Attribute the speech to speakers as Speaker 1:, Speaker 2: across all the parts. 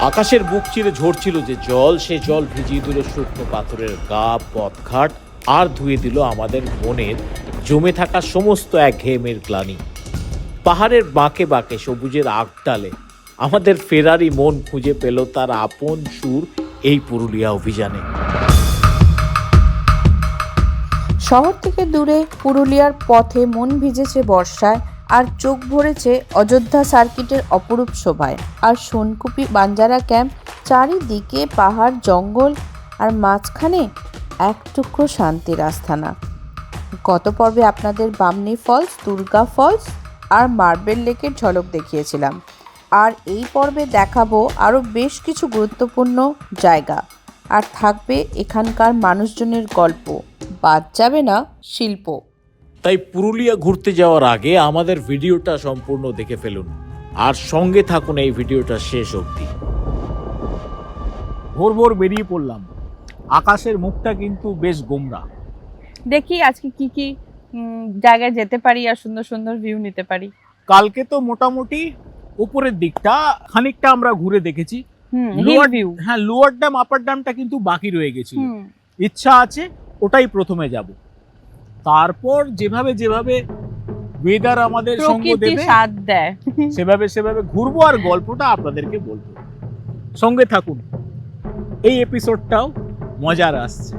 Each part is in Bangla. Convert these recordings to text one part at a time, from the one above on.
Speaker 1: আকাশের বুক চিরে ঝরছিল যে জল, সে জল ভিজিয়ে দিল শুকনো পাথরের গা, পথঘাট, আর ধুয়ে দিল আমাদের মনের জমে থাকা সমস্ত একঘেয়েমের গ্লানি। পাহাড়ের বাঁকে বাঁকে সবুজের আগডালে আমাদের ফেরারি মন খুঁজে পেল তার আপন সুর এই পুরুলিয়া অভিযানে।
Speaker 2: শহর থেকে দূরে পুরুলিয়ার পথে মন ভিজেছে বর্ষায়, আর চোখ ভরেছে অযোধ্যা সার্কিটের অপরূপ শোভায়। আর সোনকুপি বাঞ্জারা ক্যাম্প, চারিদিকে পাহাড় জঙ্গল, আর মাঝখানে এক টুকরো শান্তির আস্থানা। গত পর্বে আপনাদের বামনি ফলস, দুর্গা ফলস আর মার্বেল লেকের ঝলক দেখিয়েছিলাম, আর এই পর্বে দেখাবো আরও বেশ কিছু গুরুত্বপূর্ণ জায়গা, আর থাকবে এখানকার মানুষজনের গল্প, বাদ যাবে না শিল্প।
Speaker 1: তাই পুরুলিয়া ঘুরতে যাওয়ার আগে আমাদের ভিডিওটা সম্পূর্ণ দেখে ফেলুন, আর সঙ্গে থাকুন এই ভিডিওটা শেষ অবধি।
Speaker 3: ভোর ভোর বেরিয়ে পড়লাম। আকাশের মুখটা কিন্তু বেশ গোমরা।
Speaker 2: দেখি আজকে কি কি জায়গায় যেতে পারি আর সুন্দর সুন্দর ভিউ নিতে পারি।
Speaker 3: কালকে তো মোটামুটি উপরের দিকটা খানিকটা আমরা ঘুরে দেখেছি। লোয়ার
Speaker 2: ভিউ,
Speaker 3: হ্যাঁ, লোয়ার ড্যাম আপার ড্যামটা কিন্তু বাকি রয়ে গেছিল। ইচ্ছা আছে ওটাই প্রথমে যাব, তারপর যেভাবে যেভাবে ওয়েদার আমাদের সঙ্গ দেবে
Speaker 2: সাথ দেয়
Speaker 3: সেভাবে সেভাবে ঘুরবো আর গল্পটা আপনাদেরকে বলবো। সঙ্গে থাকুন, এই এপিসোডটাও মজার আসছে।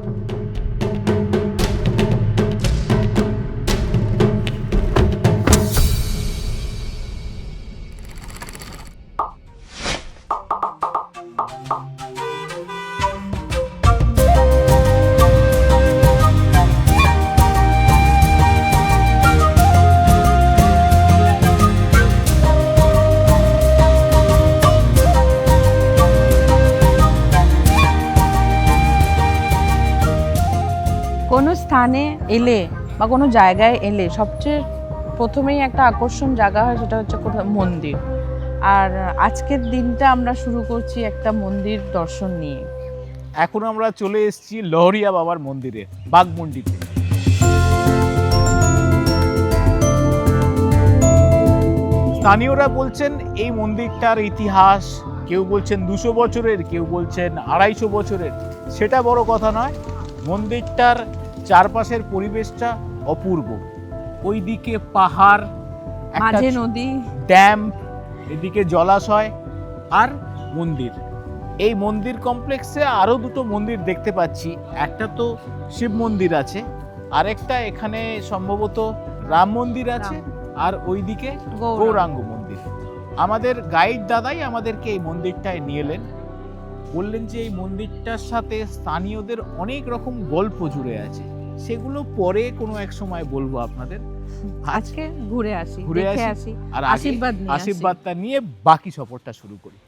Speaker 2: কোনো স্থানে এলে বা কোনো জায়গায় এলে সবচেয়ে প্রথমেই একটা আকর্ষণ জায়গা হয়, সেটা হচ্ছে কোথাও মন্দির। আর আজকের দিনটা আমরা শুরু করছি একটা মন্দির দর্শন নিয়ে।
Speaker 3: এখন আমরা চলে এসেছি লহরিয়া বাবার মন্দিরে, বাঘমুন্ডিতে। স্থানীয়রা বলছেন এই মন্দিরটার ইতিহাস, কেউ বলছেন 200 বছরের, কেউ বলছেন 250 বছরের। সেটা বড় কথা নয়, মন্দিরটার চারপাশের পরিবেশটা অপূর্ব। ওইদিকে পাহাড়,
Speaker 2: মাঝে নদী,
Speaker 3: ড্যাম, এদিকে জলাশয় আর মন্দির। এই মন্দির কমপ্লেক্সে আরো দুটো মন্দির দেখতে পাচ্ছি। একটা তো শিব মন্দির আছে, আরেকটা এখানে সম্ভবত রাম মন্দির আছে, আর ওইদিকে গৌরাঙ্গ মন্দির। আমাদের গাইড দাদাই আমাদেরকে এই মন্দিরটায় নিয়ে এলেন, বললেন যে এই মন্দিরটার সাথে স্থানীয়দের অনেক রকম গল্প জুড়ে আছে, সেগুলো পরে কোনো এক সময় বলবো আপনাদের।
Speaker 2: আজকে ঘুরে আসি,
Speaker 3: আর আশীর্বাদটা নিয়ে বাকি সফরটা শুরু করি।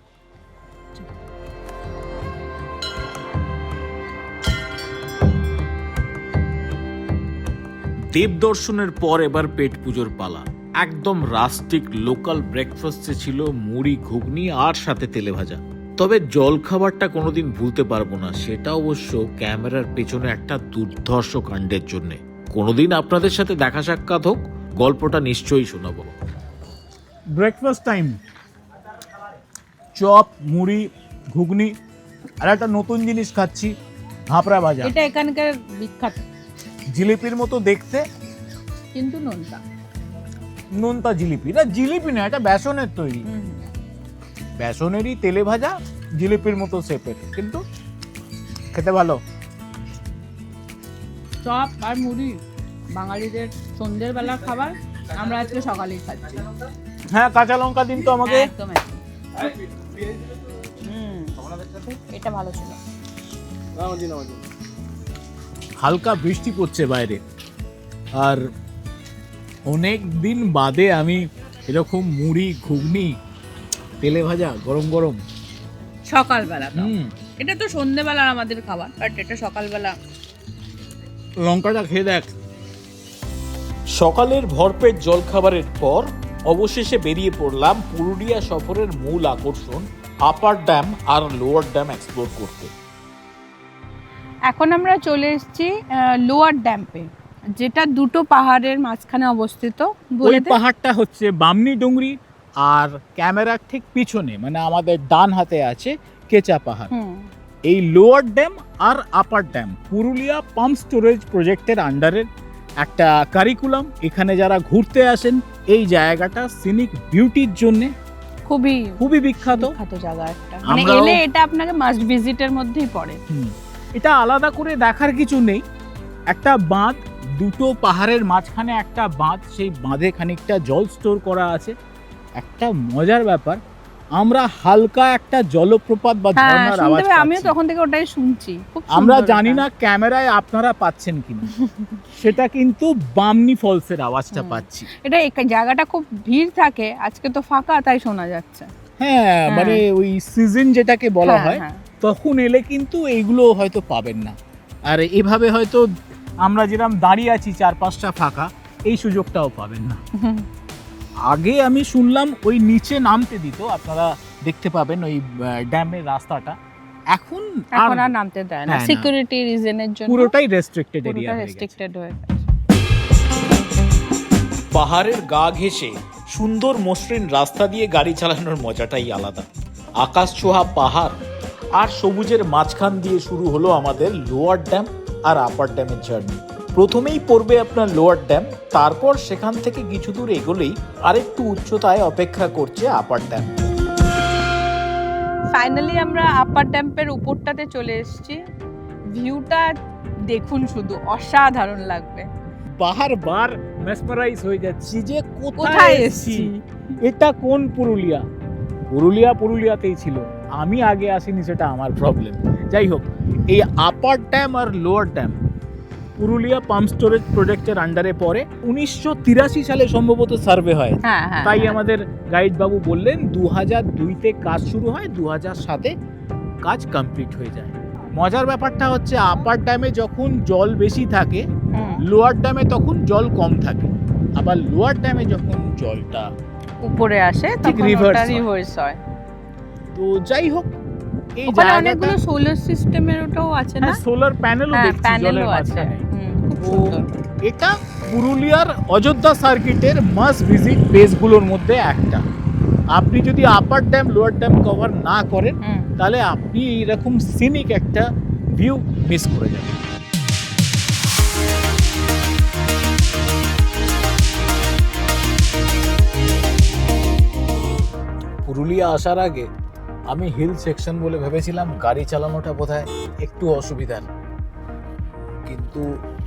Speaker 1: দেব দর্শনের পর এবার পেট পুজোর পালা। একদম রাস্টিক লোকাল ব্রেকফাস্টে ছিল মুড়ি, ঘুগনি আর সাথে তেলে ভাজা। তবে জল খাবারটা কোনোদিন ভুলতে পারবো না, সেটা অবশ্য ক্যামেরার পেছনে একটা দুর্ধর্ষ কাণ্ডের জন্য। কোনোদিন আপনাদের সাথে দেখা সাক্ষাৎ হোক, গল্পটা নিশ্চয়ই শোনাবো।
Speaker 3: ব্রেকফাস্ট টাইম, চপ, মুড়ি, ঘুগনি, আর একটা নতুন জিনিস খাচ্ছি, ভাপড়া ভাজা।
Speaker 2: এটা এখানকার বিখ্যাত,
Speaker 3: জিলিপির মতো দেখতে,
Speaker 2: কিন্তু
Speaker 3: নোনতা জিলিপি। না, জিলিপি না, এটা বেসনের তৈরি। বেসনেরই তেলে ভাজা, জিলিপির মতো শেপের, কিন্তু খেতে ভালো।
Speaker 2: চপ আর মুড়ি বাঙালিদের সন্ধ্যের বেলার খাবার, আমরা আজকে সকালেই খাচ্ছি।
Speaker 3: হ্যাঁ, কাঁচা লঙ্কা দিন তো আমাকে।
Speaker 2: একদম এটা ভালো ছিল।
Speaker 3: হালকা বৃষ্টি পড়ছে বাইরে, আর অনেক দিন বাদে আমি এরকম মুড়ি, ঘুগনি, তেলে ভাজা গরম গরম
Speaker 2: সকালবেলা। এটা তো সন্ধ্যেবেলার আমাদের খাবার, বাট এটা সকালবেলা।
Speaker 3: লঙ্কাটা খেয়ে দেখ।
Speaker 1: সকালের ভরপেট জলখাবারের পর অবশেষে বেরিয়ে পড়লাম পুরুলিয়া সফরের মূল আকর্ষণ আপার ড্যাম আর লোয়ার ড্যাম এক্সপ্লোর করতে।
Speaker 2: এখন আমরা চলে এসেছি লোয়ার ড্যাম্পে, যেটা দুটো পাহাড়ের মাঝখানে অবস্থিত।
Speaker 3: ওই পাহাড়টা হচ্ছে বামনি ডুংরি, আর ক্যামেরার ঠিক পিছনে মানে আমাদের ডান হাতে আছে কেচা পাহাড়। এই লোয়ার ড্যাম আর upper dam Purulia pump storage প্রজেক্টের আন্ডারের একটা কারিকুলাম। এখানে যারা ঘুরতে আসেন এই জায়গাটা সিনিক বিউটির জন্য
Speaker 2: খুবই
Speaker 3: খুবই বিখ্যাত
Speaker 2: জায়গা একটা, মানে
Speaker 3: আমরাও-
Speaker 2: এলে এটা আপনাকে মাস্ট ভিজিটের মধ্যেই পড়ে।
Speaker 3: এটা আলাদা করে দেখার কিছু নেই, একটা বাঁধ, দুটো পাহাড়ের মাঝখানে একটা বাঁধ, সেই বাঁধে খানিকটা জল স্টোর করা আছে। একটা মজার ব্যাপার, আমরা হালকা একটা জলপ্রপাত বা
Speaker 2: হ্যাঁ
Speaker 3: ঝর্ণার আওয়াজ
Speaker 2: শুনতে আমিও
Speaker 3: পাচ্ছি।
Speaker 2: তখন থেকে ওটাই শুনছি, খুব
Speaker 3: আমরা
Speaker 2: সুন্দর
Speaker 3: জানি
Speaker 2: এটা।
Speaker 3: না ক্যামেরায় আপনারা পাচ্ছেন কিনা, সেটা কিন্তু বামনি ফলসের আওয়াজটা
Speaker 2: হুম।
Speaker 3: পাচ্ছি।
Speaker 2: এটা জায়গাটা খুব ভিড় থাকে, আজকে তো ফাঁকা তাই শোনা যাচ্ছে।
Speaker 3: হ্যাঁ মানে ওই সিজন যেটাকে বলা
Speaker 2: হ্যাঁ,
Speaker 3: হয়
Speaker 2: হ্যাঁ।
Speaker 3: তখন এলে কিন্তু এইগুলো হয়তো পাবেন না। আর এভাবে হয়তো আমরা যেরকম দাঁড়িয়ে আছি 4-5টা ফাঁকা, এই সুযোগটাও পাবেন না। আগে আমি শুনলাম ওই নিচে নামতে দিত, আপনারা দেখতে পাবেন ওই ড্যামের রাস্তাটা। এখন
Speaker 2: এখন আর নামতে দেয় না,
Speaker 3: হ্যাঁ, না।
Speaker 2: সিকিউরিটি রিজনের জন্য
Speaker 3: পুরোটাই রেস্ট্রিক্টেড এরিয়া
Speaker 2: পুরোটা
Speaker 3: হয়ে গেছে।
Speaker 2: রেস্ট্রিক্টেড হয়ে গেছে।
Speaker 1: পাহাড়ের গা ঘেঁষে সুন্দর মসৃণ রাস্তা দিয়ে গাড়ি চালানোর মজাটাই আলাদা। আকাশ ছোঁয়া পাহাড় আর সবুজের মাঝখান দিয়ে শুরু হলো আমাদের লোয়ার ড্যাম আর আপার ড্যামের জার্নি। প্রথমেই পড়বে আপনার লোয়ার ড্যাম, তারপর সেখান থেকে কিছু দূর এগোলেই আরেকটু উচ্চতায় অপেক্ষা করছে আপার ড্যাম।
Speaker 2: ফাইনালি আমরা আপার ড্যাম্পের উপরটাতে চলে এসেছি। ভিউটা দেখুন, শুধু অসাধারণ লাগবে।
Speaker 3: বারবার মেসমারাইজ হয়ে যাচ্ছি যে
Speaker 2: কোথায়
Speaker 3: কোথায়
Speaker 2: এসেছি?
Speaker 3: এসেছি, এটা কোন পুরুলিয়া। পুরুলিয়াতেই ছিল, আমি আগে আসিনি, সেটা আমার প্রবলেম। যাই হোক, এই আপার ড্যাম আর lower dam Purulia pump storage প্রজেক্টের আন্ডারে পড়ে। 1983 সালে সম্ভবত সার্ভে হয়,
Speaker 2: হ্যাঁ হ্যাঁ,
Speaker 3: তাই
Speaker 2: হ্যাঁ।
Speaker 3: আমাদের গাইড বাবু বললেন 2002-তে কাজ শুরু হয়, 2007-এ কাজ কমপ্লিট হয়ে যায়। মজার ব্যাপারটা হচ্ছে আপার ড্যামে যখন জল বেশি থাকে,
Speaker 2: হুম,
Speaker 3: লোয়ার ড্যামে তখন জল কম থাকে। আবার লোয়ার ড্যামে যখন জলটা
Speaker 2: উপরে আসে
Speaker 3: ঠিক
Speaker 2: তখন
Speaker 3: reverse
Speaker 2: ওটা
Speaker 3: হয়।
Speaker 2: রিভার্স হয়।
Speaker 3: তো যাই হোক, এই
Speaker 2: ওখানে
Speaker 3: জায়গাটা
Speaker 2: অনেকগুলো সোলার সিস্টেমের ওটাও আছে না?
Speaker 3: সোলার প্যানেলও
Speaker 2: হ্যাঁ,
Speaker 3: দেখছি জলের
Speaker 2: প্যানেলও আছে।
Speaker 3: মাঝখানে।
Speaker 2: খুব
Speaker 3: তো
Speaker 2: সুন্দর।
Speaker 3: এটা পুরুলিয়ার অযোধ্যা সার্কিটের মাস্ট ভিজিট প্লেসগুলোর মধ্যে একটা। আপনি যদি upper dam lower dam cover না করেন,
Speaker 2: হুম।
Speaker 3: তাহলে আপনি এরকম সিনিক একটা ভিউ মিস করে যাবেন। পুরুলিয়া আসার আগে আমি হিল সেকশন বলে ভেবেছিলাম গাড়ি চালানোটা বোধহয় একটু অসুবিধার, কিন্তু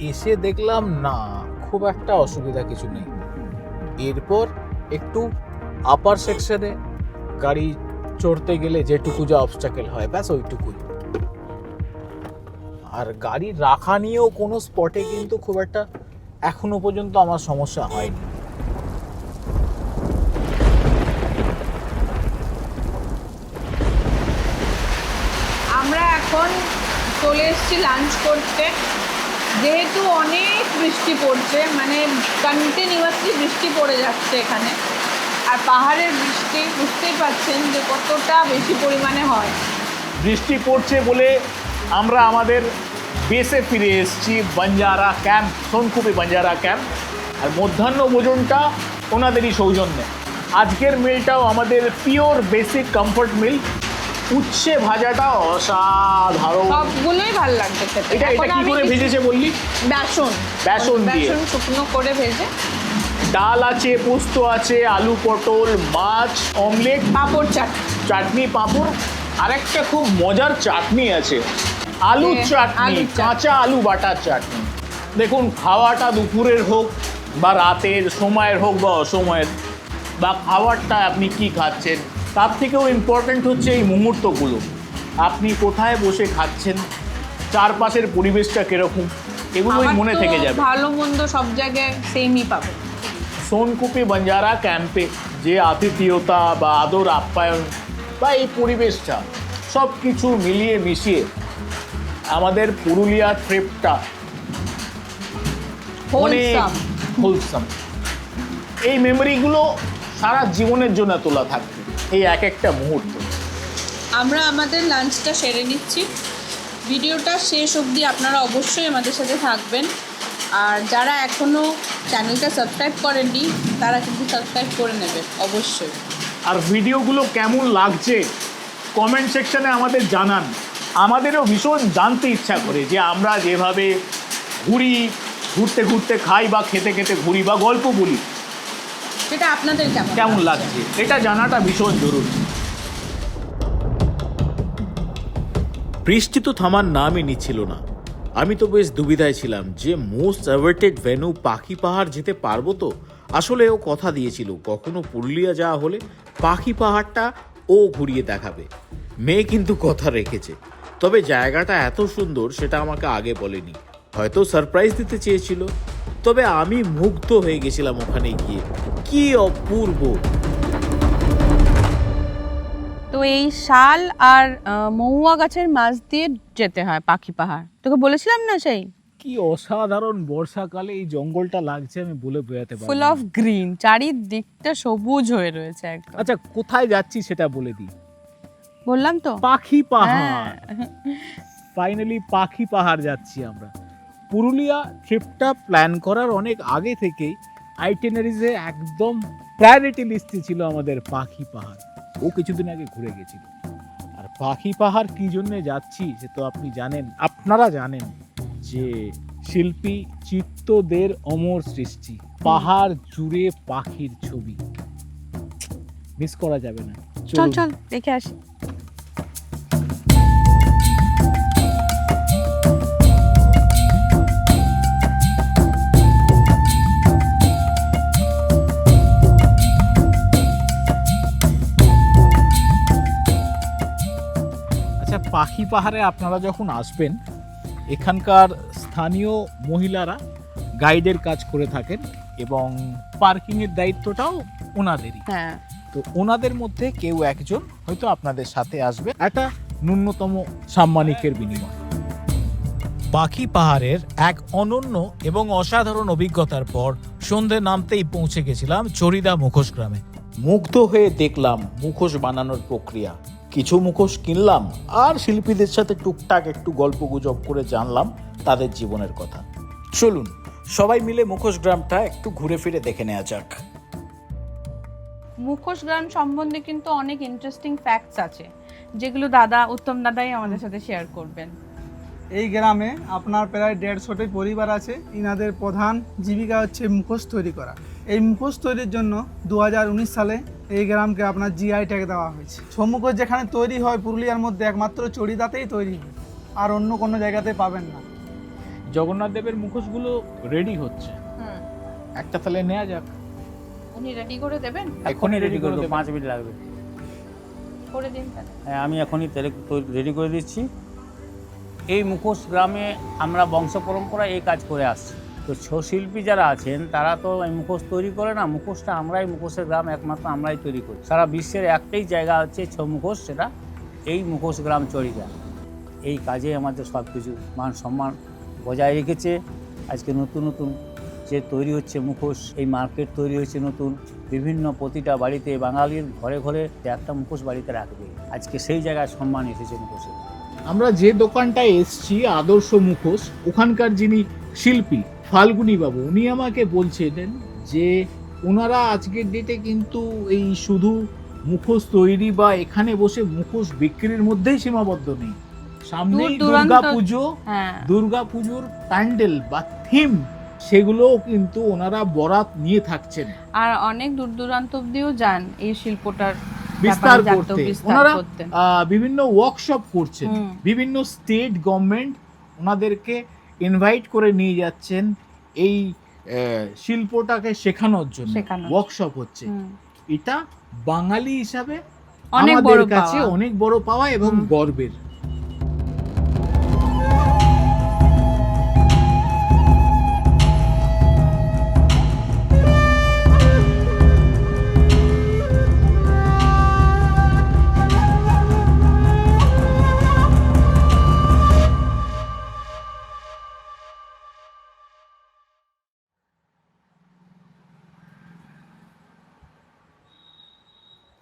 Speaker 3: এসে দেখলাম না, খুব একটা অসুবিধা কিছু নেই। এরপর একটু আপার সেকশনে গাড়ি চড়তে গেলে যেটুকু যা অবস্টাকেল হয়, ব্যাস ওইটুকুই। আর গাড়ি রাখা নিয়েও কোনো স্পটে কিন্তু খুব একটা এখনো পর্যন্ত আমার সমস্যা হয়নি।
Speaker 2: আমরা এখন চলে এসেছি লাঞ্চ করতে। যেহেতু অনেক বৃষ্টি পড়ছে, মানে কন্টিনিউয়াসলি বৃষ্টি পড়ে যাচ্ছে এখানে, আর পাহাড়ের বৃষ্টি বুঝতেই পারছেন যে কতটা বেশি পরিমাণে হয়।
Speaker 3: বৃষ্টি পড়ছে বলে আমরা আমাদের বেসে ফিরে এসেছি, বাঞ্জারা ক্যাম্প, সোনকুপি বাঞ্জারা ক্যাম্প। আর মধ্যাহ্ন ভোজনটা ওনাদেরই সৌজন্যে। আজকের মিলটাও আমাদের পিওর বেসিক কমফর্ট মিল। উচ্ছে ভাজাটা অসাধারণ।
Speaker 2: সবগুলোই ভালো লাগছে খেতে।
Speaker 3: এটা
Speaker 2: এখন
Speaker 3: কি
Speaker 2: আমি
Speaker 3: করে
Speaker 2: কিছু
Speaker 3: ভেজেছে বললি?
Speaker 2: বেসন
Speaker 3: বেসন দিয়ে।
Speaker 2: বেসন শুকনো করে ভেজে।
Speaker 3: ডাল আছে, পোস্ত আছে, আলু পটল, মাছ, অমলেট,
Speaker 2: পাঁপড় চাটনি।
Speaker 3: চাটনি, পাঁপড়। আরেকটা খুব মজার চাটনি আছে, আলুর চাটনি,
Speaker 2: আলুর চাটনি।
Speaker 3: কাঁচা আলু বাটার চাটনি। দেখুন, খাওয়াটা দুপুরের হোক বা রাতের, সময়ের হোক বা অসময়ের, বা খাবারটা আপনি কি খাচ্ছেন, তার থেকেও ইম্পর্ট্যান্ট হচ্ছে এই মুহূর্তগুলো। আপনি কোথায় বসে খাচ্ছেন, চারপাশের পরিবেশটা কিরকম, এগুলোই
Speaker 2: আমার
Speaker 3: মনে
Speaker 2: তো
Speaker 3: থেকে যাবে।
Speaker 2: ভালো মন্দ সব জায়গায় সেমই পাবে।
Speaker 3: সোনকুপি বাঞ্জারা ক্যাম্পে যে আতিথেয়তা বা আদর আপ্যায়ন বা এই পরিবেশটা, সব কিছু মিলিয়ে মিশিয়ে আমাদের পুরুলিয়া ট্রিপটা অনেক
Speaker 2: Wholesome.
Speaker 3: হোলসাম। এই মেমোরিগুলো সারা জীবনের জন্য তোলা থাকবে, এই এক একটা মুহূর্ত।
Speaker 2: আমরা আমাদের লাঞ্চটা সেরে নিচ্ছি। ভিডিওটা শেষ অবধি আপনারা অবশ্যই আমাদের সাথে থাকবেন। আর যারা এখনও চ্যানেলটা সাবস্ক্রাইব করেননি, তারা কিন্তু সাবস্ক্রাইব করে নেবে অবশ্যই।
Speaker 3: আর ভিডিওগুলো কেমন লাগছে কমেন্ট সেকশনে আমাদের জানান। আমাদেরও ভীষণ জানতে ইচ্ছা করে যে আমরা যেভাবে ঘুরি, ঘুরতে ঘুরতে খাই বা খেতে খেতে ঘুরি বা গল্প বলি,
Speaker 2: সেটা আপনাদের
Speaker 3: কেমন লাগছে এটা জানাটা ভীষণ জরুরি।
Speaker 1: বৃষ্টি তো থামার নামই নিচ্ছিল না। আমি তো বেশ দুবিধায় ছিলাম যে মোস্ট অ্যাওয়েটেড ভেন্যু পাখি পাহাড় যেতে পারবো তো। আসলে ও কথা দিয়েছিল কখনো পুরুলিয়া যাওয়া হলে পাখি পাহাড়টা ও ঘুরিয়ে দেখাবে। মেয়ে কিন্তু কথা রেখেছে। তবে জায়গাটা এত সুন্দর সেটা আমাকে আগে বলেনি, হয়তো সারপ্রাইজ দিতে চেয়েছিল। তবে আমি মুগ্ধ হয়ে গেছিলাম ওখানে গিয়ে, কি অপূর্ব।
Speaker 2: তো এই শাল আর মহুয়া গাছের মাছ দিয়ে যেতে হয় পাখি পাহাড়, তোকে বলেছিলাম না সেই?
Speaker 3: কি অসাধারণ বর্ষাকালে এই জঙ্গলটা লাগছে, আমি বলে বোঝাতে পারবো
Speaker 2: ফুল
Speaker 3: না।
Speaker 2: অফ গ্রিন, চারিদিকটা সবুজ হয়ে রয়েছে একদম।
Speaker 3: আচ্ছা, কোথায় যাচ্ছি সেটা বলে দিই।
Speaker 2: বললাম তো,
Speaker 3: পাখি পাহাড়।
Speaker 2: হ্যাঁ।
Speaker 3: ফাইনালি পাখি পাহাড় যাচ্ছি আমরা। পুরুলিয়া ট্রিপটা প্ল্যান করার অনেক আগে থেকেই আইটেনারিজে একদম প্রায়োরিটি লিস্টে ছিল আমাদের পাখি পাহাড়। ও কিছুদিন আগে ঘুরে গেছিল। আর পাখি পাহাড় কি জন্য যাচ্ছি সে তো আপনি জানেন, আপনারা জানেন যে শিল্পী চিত্তদের অমর সৃষ্টি, পাহাড় জুড়ে পাখির ছবি, মিস করা যাবে না।
Speaker 2: চল
Speaker 3: চলুন।
Speaker 2: চল দেখে আসি।
Speaker 3: আচ্ছা, পাখি পাহাড়ে আপনারা যখন আসবেন, এখানকার স্থানীয় মহিলারা গাইডের কাজ করে থাকেন এবং পার্কিংয়ের দায়িত্বটাও ওনাদেরই।
Speaker 2: হ্যাঁ,
Speaker 3: তো ওনাদের মধ্যে কেউ একজন হয়তো আপনাদের সাথে আসবে একটা ন্যূনতম সাম্মানিকের বিনিময়। পাখি পাহাড়ের এক অনন্য এবং অসাধারণ অভিজ্ঞতার পর সন্ধে নামতেই পৌঁছে গেছিলাম চরিদা মুখোশ গ্রামে। মুগ্ধ হয়ে দেখলাম মুখোশ বানানোর প্রক্রিয়া, কিছু মুখোশ কিনলাম আর শিল্পীদের সাথে টুকটাক একটু গল্পগুজব করে জানলাম তাদের জীবনের কথা। চলুন সবাই মিলে মুখোশ গ্রামটা একটু ঘুরে ফিরে দেখে নেওয়া যাক।
Speaker 2: মুখোশ গ্রাম সম্বন্ধে কিন্তু অনেক ইন্টারেস্টিং ফ্যাক্টস আছে, যেগুলো উত্তম দাদাই আমাদের সাথে শেয়ার করবেন।
Speaker 4: এই গ্রামে আপনার প্রায় 150টি পরিবার আছে। ইনাদের প্রধান জীবিকা হচ্ছে মুখোশ তৈরি করা। এই মুখোশ তৈরির জন্য 2019 সালে এই গ্রামকে আপনার জিআই ট্যাগ দেওয়া হয়েছে। ছৌ মুখোশ যেখানে তৈরি হয় পুরুলিয়ার মধ্যে একমাত্র চড়িদাতেই তৈরি হয়, আর অন্য কোনো জায়গাতে পাবেন না।
Speaker 3: জগন্নাথ দেবের মুখোশগুলো রেডি হচ্ছে, একটা তাহলে নেওয়া যাক।
Speaker 2: উনি রেডি করে দেবেন?
Speaker 3: এখনই রেডি করে দেবেন?
Speaker 5: 5 মিনিট লাগবে।
Speaker 2: করে দিন তাহলে।
Speaker 5: হ্যাঁ, আমি এখনই রেডি করে দিচ্ছি। এই মুখোশ গ্রামে আমরা বংশ পরম্পরা এই কাজ করে আসছি। তো ছৌ শিল্পী যারা আছেন তারা তো এই মুখোশ তৈরি করে না, মুখোশটা আমরাই, মুখোশের গ্রাম একমাত্র আমরাই তৈরি করি। সারা বিশ্বের একটাই জায়গা হচ্ছে ছৌ মুখোশ, সেটা এই মুখোশ গ্রাম চরিদা। এই কাজে আমাদের সব কিছু মান সম্মান বজায় রেখেছে। আজকে নতুন নতুন যে তৈরি হচ্ছে মুখোশ, এই মার্কেট তৈরি হচ্ছে নতুন, বিভিন্ন প্রতিটা বাড়িতে বাঙালির ঘরে ঘরে একটা মুখোশ বাড়িতে রাখবে। আজকে সেই জায়গায় সম্মান এসেছে মুখোশের।
Speaker 3: আমরা যে দোকানটায় এসছি আদর্শ মুখোশ, ওখানকার যিনি শিল্পী ফাল্গুনী বাবু, উনি আমাকে বলছিলেন যে ওনারা আজকের ডেটে কিন্তু এই শুধু মুখোশ তৈরি বা এখানে বসে মুখোশ বিক্রির মধ্যেই সীমাবদ্ধ নেই। সামনেই দুর্গাপুজো, দুর্গাপুজোর প্যান্ডেল বা থিম, সেগুলোও কিন্তু ওনারা বরাত নিয়ে থাকছেন
Speaker 2: আর অনেক দূর দূরান্ত অব্দিও যান এই শিল্পটার
Speaker 3: বিস্তার করতে। ওনারা বিভিন্ন ওয়ার্কশপ করছেন, বিভিন্ন স্টেট গভর্নমেন্ট ওনাদেরকে ইনভাইট করে নিয়ে যাচ্ছেন এই শিল্পটাকে শেখানোর জন্য। ওয়ার্কশপ হচ্ছে, এটা বাঙালি হিসাবে আমাদের কাছে অনেক বড় পাওয়া এবং গর্বের।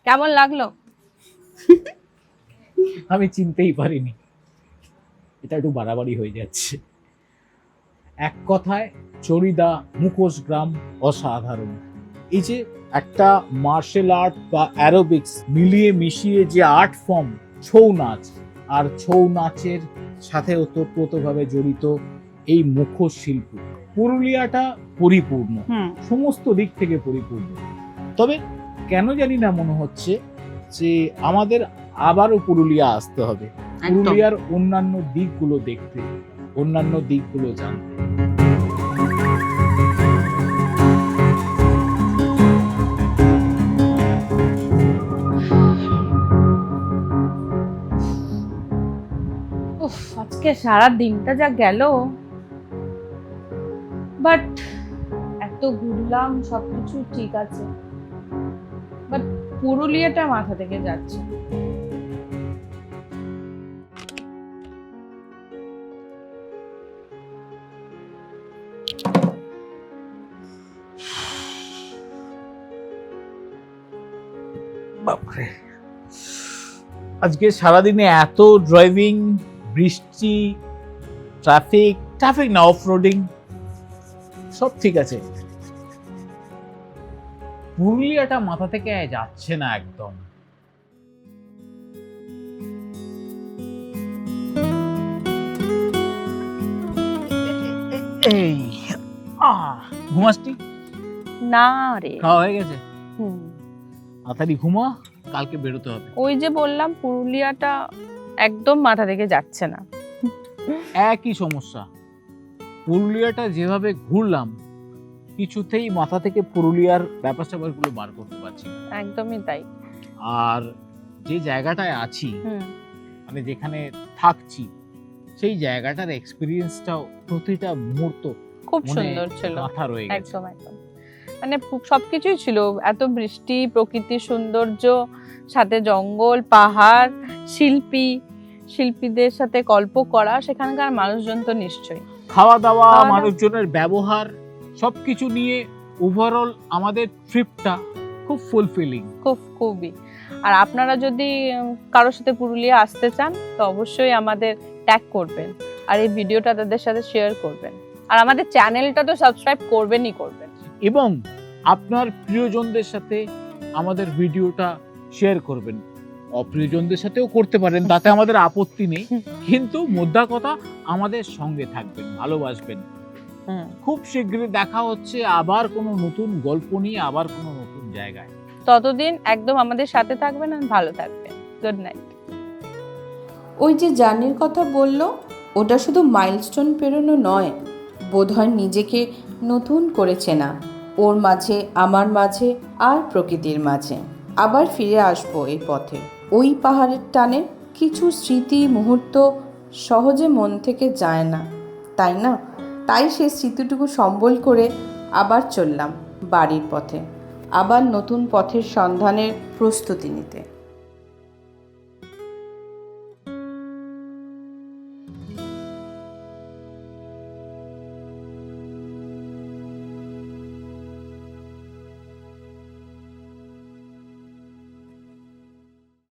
Speaker 2: কেমন লাগলো?
Speaker 3: আমি চিনতেই পারিনি, এটা একটু বাড়াবাড়ি হয়ে যাচ্ছে। এক কথায় চরিদা মুখোশ গ্রাম অসাধারণ। এই যে একটা মার্শাল আর্ট বা অ্যারোবিক্স মিলিয়ে মিশিয়ে যে আর্ট ফর্ম ছৌ নাচ, আর ছৌ নাচের সাথে ওতপ্রোতভাবে জড়িত এই মুখোশ শিল্প, পুরুলিয়াটা পরিপূর্ণ, সমস্ত দিক থেকে পরিপূর্ণ। তবে কেন জানি না মনে হচ্ছে যে আমাদের আবারও পুরুলিয়া আসতে হবে, পুরুলিয়ার অন্যান্য দিকগুলো দেখতে, অন্যান্য দিকগুলো জানতে।
Speaker 2: উফ, আজকে সারা দিনটা যা গেল, বাট এত ঘুরলাম, সবকিছু ঠিক আছে, বাট পুরুলিয়াটা মাথা থেকে যাচ্ছে।
Speaker 3: বাপরে, আজকে সারাদিনে এত ড্রাইভিং, বৃষ্টি, ট্রাফিক না, অফ রোডিং, সব ঠিক আছে, পুরুলিয়াটা মাথা থেকে যাচ্ছে না একদম। এই ঘুমাসটি?
Speaker 2: না রে,
Speaker 3: খাওয়া হয়ে গেছে? তাড়াতাড়ি ঘুমা, কালকে বেরোতে হবে।
Speaker 2: ওই যে বললাম, পুরুলিয়াটা একদম মাথা থেকে যাচ্ছে না।
Speaker 3: একই সমস্যা, পুরুলিয়াটা যেভাবে ঘুরলাম কিছুতেই মাথা থেকে পুরুলিয়ার ব্যাপার স্যাপারগুলো বার করতে পারছি না।
Speaker 2: একদমই তাই।
Speaker 3: আর যে জায়গাটায় আছি, মানে যেখানে থাকছি, সেই জায়গাটার এক্সপিরিয়েন্সটাও প্রতিটা মুহূর্ত
Speaker 2: খুব
Speaker 3: মনে
Speaker 2: সুন্দর ছিল,
Speaker 3: মাথা রয়ে গেছে।
Speaker 2: একদম একদম, মানে সবকিছুই ছিল, এত বৃষ্টি, প্রকৃতির সৌন্দর্য, সাথে জঙ্গল, পাহাড়, শিল্পীদের সাথে গল্প করা, সেখানকার মানুষজন তো নিশ্চয়ই,
Speaker 3: খাওয়া দাওয়া, মানুষজনের ব্যবহার, সবকিছু নিয়ে ওভারঅল আমাদের ট্রিপটা খুব ফুলফিলিং,
Speaker 2: খুবই। আর আপনারা যদি কারোর সাথে পুরুলিয়া আসতে চান তো অবশ্যই আমাদের ট্যাগ করবেন, আর এই ভিডিওটা তাদের সাথে শেয়ার করবেন, আর আমাদের চ্যানেলটা তো সাবস্ক্রাইব করবেনই করবেন,
Speaker 3: এবং আপনার প্রিয়জনদের সাথে আমাদের ভিডিওটা শেয়ার করবেন। অপ্রিয়জনদের সাথেও করতে পারেন, তাতে আমাদের আপত্তি নেই, কিন্তু মোদ্দা কথা আমাদের সঙ্গে থাকবেন, ভালোবাসবেন। খুব শীঘ্রই দেখা হচ্ছে আবার কোনো নতুন গল্প নিয়ে, আবার কোনো নতুন জায়গায়।
Speaker 2: ততদিন একদম আমাদের সাথে থাকবেন আর ভালো থাকবেন। Good night.
Speaker 6: ওই যে জার্নির কথা বললো, ওটা শুধু মাইলস্টোন পেরোনো নয়, বোধহয় নিজেকে নতুন করে চেনা, ওর মাঝে, আমার মাঝে, আর প্রকৃতির মাঝে। আবার ফিরে আসবো এই পথে, ওই পাহাড়ের টানে। কিছু স্মৃতি, মুহূর্ত সহজে মন থেকে যায় না, তাই না? তাই সে স্মৃতিটুকু সম্বল করে আবার চললাম বাড়ির পথে, আবার নতুন পথের সন্ধানের প্রস্তুতি নিতে।